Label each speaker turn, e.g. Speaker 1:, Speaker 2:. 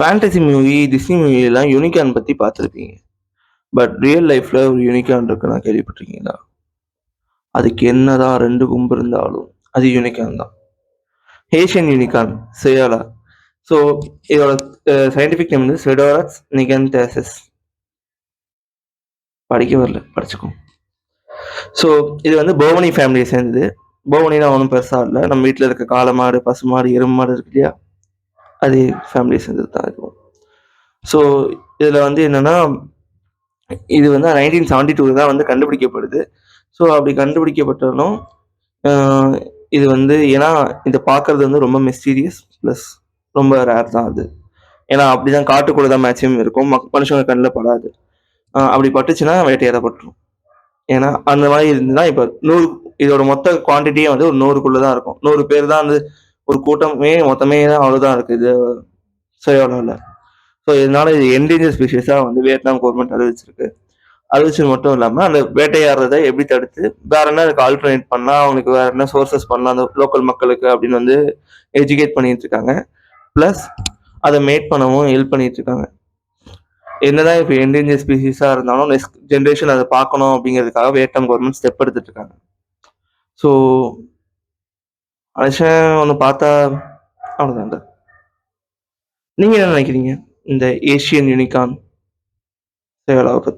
Speaker 1: Fantasy movie, Disney மூவிலாம் unicorn பத்தி பார்த்துருப்பீங்க. But real லைஃப்ல ஒரு யூனிகார்ன் இருக்குன்னு கேள்விப்பட்டுருக்கீங்களா? அதுக்கு என்னதான் 2 கொம்பு இருந்தாலும், அது யூனிகார்ன் தான். Asian unicorn, saola. ஸோ இதோட சயன்டிஃபிக் நேம் வந்து ஸ்வெடோரஸ் நிகன்தேசிஸ். படிக்க வரல, படிச்சுக்கோங்க. ஸோ இது வந்து போவனி ஃபேமிலிய சேர்ந்தது. போவனினா ஒண்ணும் பெருசா இல்ல. நம்ம வீட்ல இருக்க காளை மாடு, பசு மாடு, எருமை மாடு இருக்கு இல்லையா? அதே ஃபேமிலிய சேர்ந்தது தான் இதுவும். ஸோ இதுல வந்து என்னன்னா, இது வந்து 1972 தான் வந்து கண்டுபிடிக்கப்படுது. ஸோ அப்படி கண்டுபிடிக்கப்பட்டாலும், அ இது வந்து ஏன்னா இத பார்க்கறது வந்து ரொம்ப மிஸ்டீரியஸ் பிளஸ் ரொம்ப ரேர் தான் அது. ஏன்னா அப்படிதான் காட்டுக்குள்ள தான் மேக்ஸிமம் இருக்கும். மனுஷங்க கண்ல படாது. அப்படி பட்டுச்சுன்னா வேட்டையாடப்பட்டுரும். ஏன்னா அந்த மாரி இருந்துதுன்னா இப்ப 100 இதோட மொத்த குவான்டிட்டியே வந்து ஒரு 100க்குள்ள தான் இருக்கும். 100 பேர் தான் வந்து ஒரு கூட்டமே மொத்தமே தான் அவ்வளோதான் இருக்கு. இது சியர்லோனில. ஸோ இதனால இது என்டேஞ்சர் ஸ்பீஷீஸா வந்து வியட்நாம் கவர்ன்மெண்ட் அறிவிச்சிருக்கு. அறிவிச்சது மட்டும் இல்லாம, அந்த வேட்டையாடுறத எப்படி தடுத்து, வேற என்ன அதுக்கு ஆல்டர்னேட் பண்ணா, அவங்களுக்கு வேற என்ன சோர்சஸ் பண்ணலாம் அந்த லோக்கல் மக்களுக்கு அப்படின்னு வந்து எஜுகேட் பண்ணிட்டு இருக்காங்க. பிளஸ் அத மேட் பண்ணவும் ஹெல்ப் பண்ணிட்டு இருக்காங்க. என்னதான் இப்ப என்டேஞ்சர் ஸ்பீஷீஸா இருந்தாலும், நெக்ஸ்ட் ஜெனரேஷன் அத பார்க்கணும் அப்படிங்கிறதுக்காக வியட்நாம் கவர்ன்மெண்ட் ஸ்டெப் எடுத்துட்டு இருக்காங்க. ஸோ மனுஷன் ஒண்ணு பார்த்தா அவ்வளோதான்டா. நீங்க என்ன நினைக்கிறீங்க? இந்த ஏசியன் யூனிகார்ன் சேவலாவ பத்தி?